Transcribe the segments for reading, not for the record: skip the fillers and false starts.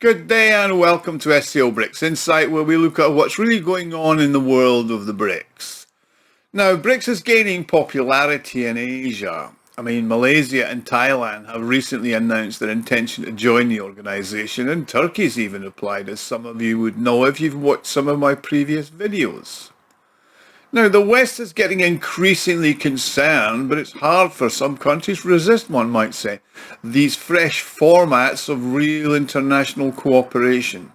Good day and welcome to SCO BRICS Insight, where we look at what's really going on in the world of the BRICS. Now, BRICS is gaining popularity in Asia. Malaysia and Thailand have recently announced their intention to join the organisation, and Turkey's even applied, as some of you would know if you've watched some of my previous videos. Now, the West is getting increasingly concerned, but it's hard for some countries to resist, one might say, these fresh formats of real international cooperation.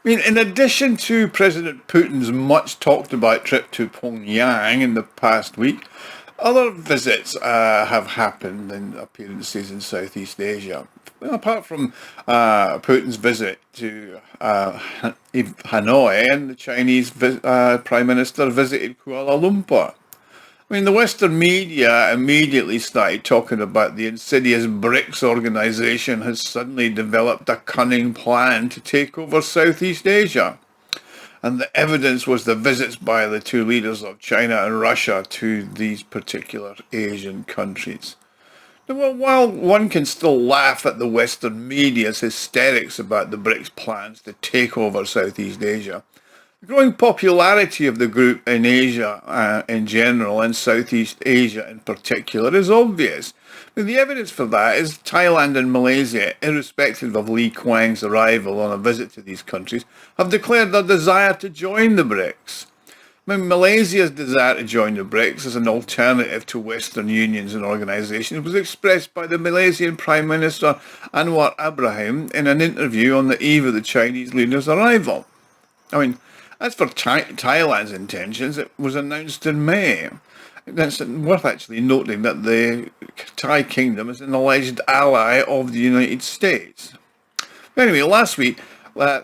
In addition to President Putin's much talked about trip to Pyongyang in the past week, other visits have happened and appearances in Southeast Asia. Well, apart from Putin's visit to Hanoi, and the Chinese Prime Minister visited Kuala Lumpur. The Western media immediately started talking about the insidious BRICS organisation has suddenly developed a cunning plan to take over Southeast Asia. And the evidence was the visits by the two leaders of China and Russia to these particular Asian countries. Well, while one can still laugh at the Western media's hysterics about the BRICS plans to take over Southeast Asia, the growing popularity of the group in Asia in general and Southeast Asia in particular is obvious. The evidence for that is Thailand and Malaysia, irrespective of Lee Kuang's arrival on a visit to these countries, have declared their desire to join the BRICS. Malaysia's desire to join the BRICS as an alternative to Western unions and organisations was expressed by the Malaysian Prime Minister Anwar Ibrahim in an interview on the eve of the Chinese leader's arrival. As for Thailand's intentions, it was announced in May. It's worth actually noting that the Thai kingdom is an alleged ally of the United States. Anyway, last week,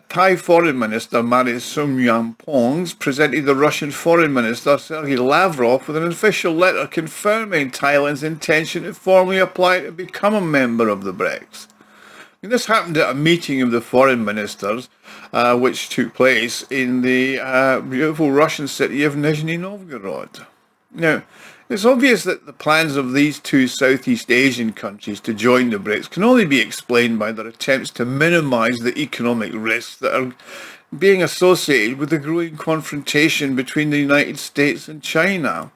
Thai Foreign Minister Maris Sumyampong presented the Russian Foreign Minister Sergei Lavrov with an official letter confirming Thailand's intention to formally apply to become a member of the BRICS. This happened at a meeting of the foreign ministers, which took place in the beautiful Russian city of Nizhny Novgorod. Now, it's obvious that the plans of these two Southeast Asian countries to join the BRICS can only be explained by their attempts to minimise the economic risks that are being associated with the growing confrontation between the United States and China.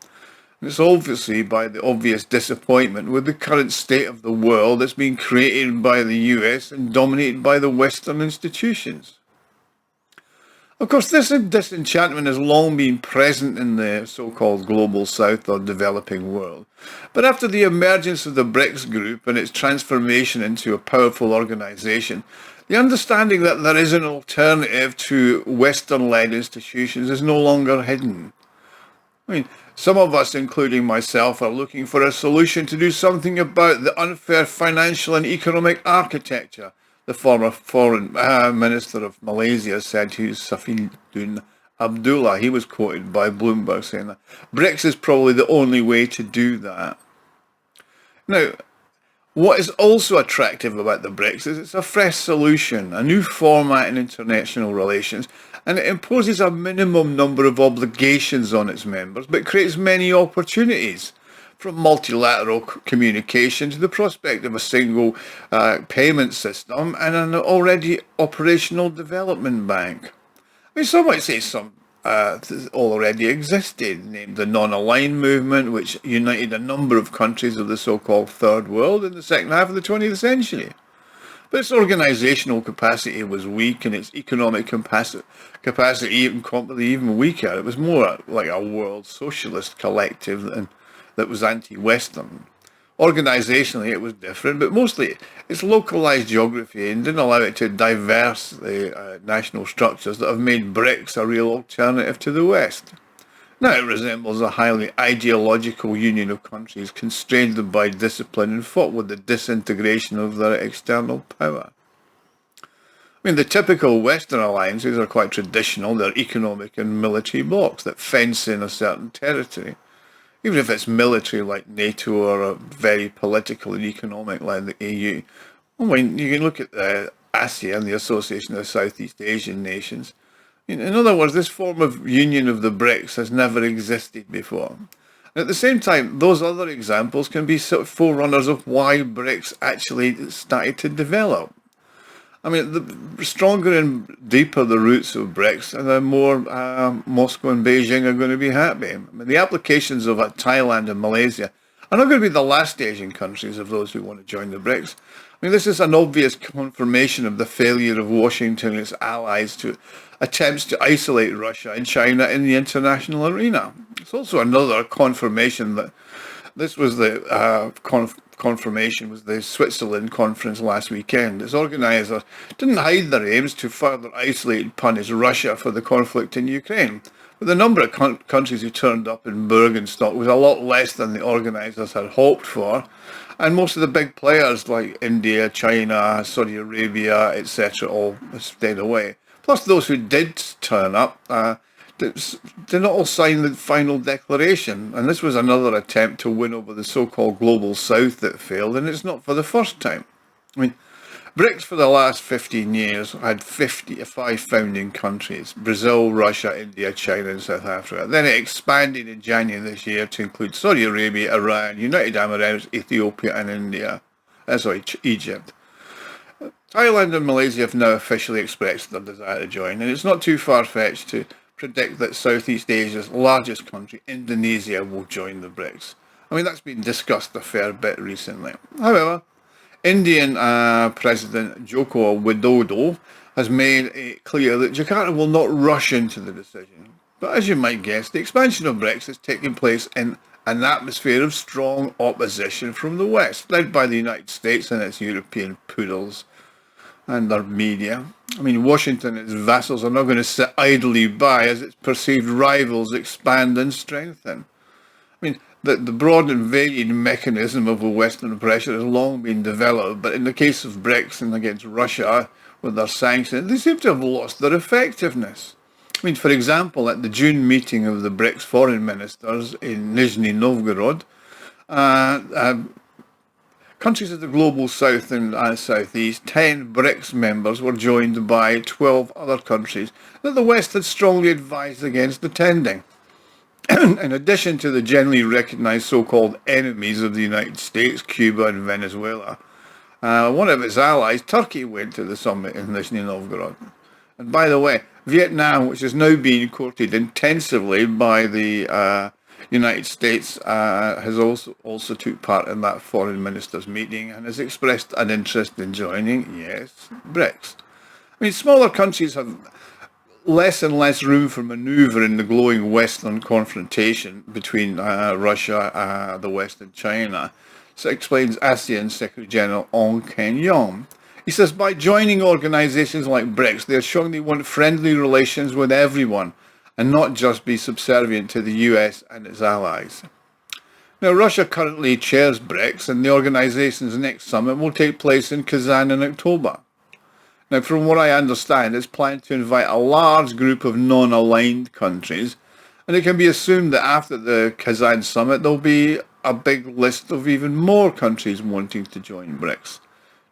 And it's obviously by the obvious disappointment with the current state of the world that's been created by the US and dominated by the Western institutions. Of course, this disenchantment has long been present in the so-called global south or developing world. But after the emergence of the BRICS group and its transformation into a powerful organisation, the understanding that there is an alternative to Western-led institutions is no longer hidden. Some of us, including myself, are looking for a solution to do something about the unfair financial and economic architecture. The former foreign minister of Malaysia said to Saifuddin Abdullah. He was quoted by Bloomberg saying that BRICS is probably the only way to do that. Now, what is also attractive about the BRICS is it's a fresh solution, a new format in international relations, and it imposes a minimum number of obligations on its members, but creates many opportunities. From multilateral communication to the prospect of a single payment system and an already operational development bank. Some might say some already existed, named the non-aligned movement, which united a number of countries of the so-called Third World in the second half of the 20th century. But its organisational capacity was weak, and its economic capacity even weaker. It was more like a world socialist collective that was anti-Western. Organisationally, it was different, but mostly its localised geography and didn't allow it to diverse the national structures that have made BRICS a real alternative to the West. Now it resembles a highly ideological union of countries constrained by discipline and fought with the disintegration of their external power. The typical Western alliances are quite traditional. They're economic and military blocs that fence in a certain territory. Even if it's military like NATO or a very political and economic like the EU. You can look at the ASEAN, the Association of Southeast Asian Nations. In other words, this form of union of the BRICS has never existed before. And at the same time, those other examples can be sort of forerunners of why BRICS actually started to develop. I mean, the stronger and deeper the roots of BRICS, the more Moscow and Beijing are going to be happy. I mean, the applications of Thailand and Malaysia are not going to be the last Asian countries of those who want to join the BRICS. I mean, this is an obvious confirmation of the failure of Washington and its allies to attempts to isolate Russia and China in the international arena. It's also another confirmation that this was the confirmation was the Switzerland conference last weekend. Its organisers didn't hide their aims to further isolate and punish Russia for the conflict in Ukraine. But the number of countries who turned up in Bergenstock was a lot less than the organisers had hoped for. And most of the big players like India, China, Saudi Arabia, etc. all stayed away. Plus those who did turn up did not all sign the final declaration. And this was another attempt to win over the so-called Global South that failed, and it's not for the first time. I mean, BRICS for the last 15 years had 55 founding countries: Brazil, Russia, India, China and South Africa. Then it expanded in January this year to include Saudi Arabia, Iran, United Arab Emirates, Ethiopia and Egypt. Thailand and Malaysia have now officially expressed their desire to join, and it's not too far-fetched to predict that Southeast Asia's largest country, Indonesia, will join the BRICS. I mean, that's been discussed a fair bit recently. However, Indian President Joko Widodo has made it clear that Jakarta will not rush into the decision. But as you might guess, the expansion of BRICS is taking place in an atmosphere of strong opposition from the West, led by the United States and its European poodles and their media. I mean, Washington and its vassals are not going to sit idly by as its perceived rivals expand and strengthen. I mean, the broad and varied mechanism of Western pressure has long been developed, but in the case of BRICS and against Russia with their sanctions, they seem to have lost their effectiveness. I mean, for example, at the June meeting of the BRICS foreign ministers in Nizhny Novgorod, countries of the global south and southeast, 10 BRICS members were joined by 12 other countries that the West had strongly advised against attending. In addition to the generally recognised so-called enemies of the United States, Cuba and Venezuela, one of its allies, Turkey, went to the summit in Nizhny Novgorod. And by the way, Vietnam, which is now being courted intensively by the United States, has also took part in that foreign ministers meeting and has expressed an interest in joining, yes, BRICS. I mean, smaller countries have less and less room for manoeuvre in the glowing Western confrontation between Russia, the West and China. So explains ASEAN Secretary General Ong Keng Yong. He says, by joining organisations like BRICS, they are showing they want friendly relations with everyone and not just be subservient to the US and its allies. Now, Russia currently chairs BRICS, and the organisation's next summit will take place in Kazan in October. Now, from what I understand, it's planned to invite a large group of non-aligned countries, and it can be assumed that after the Kazan summit, there'll be a big list of even more countries wanting to join BRICS.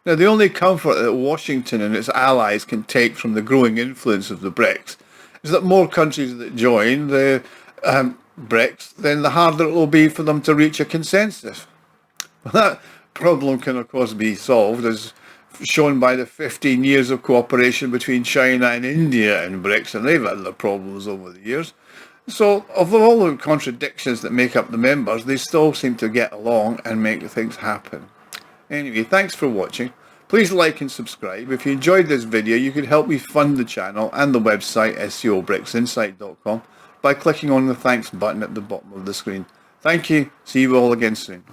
Now, the only comfort that Washington and its allies can take from the growing influence of the BRICS is that more countries that join the BRICS, then the harder it will be for them to reach a consensus. Well, that problem can, of course, be solved, as shown by the 15 years of cooperation between China and India in BRICS, and they've had their problems over the years. So, of all the contradictions that make up the members, they still seem to get along and make things happen. Anyway, thanks for watching. Please like and subscribe. If you enjoyed this video, you could help me fund the channel and the website SCOBRICSinsight.com by clicking on the thanks button at the bottom of the screen. Thank you. See you all again soon.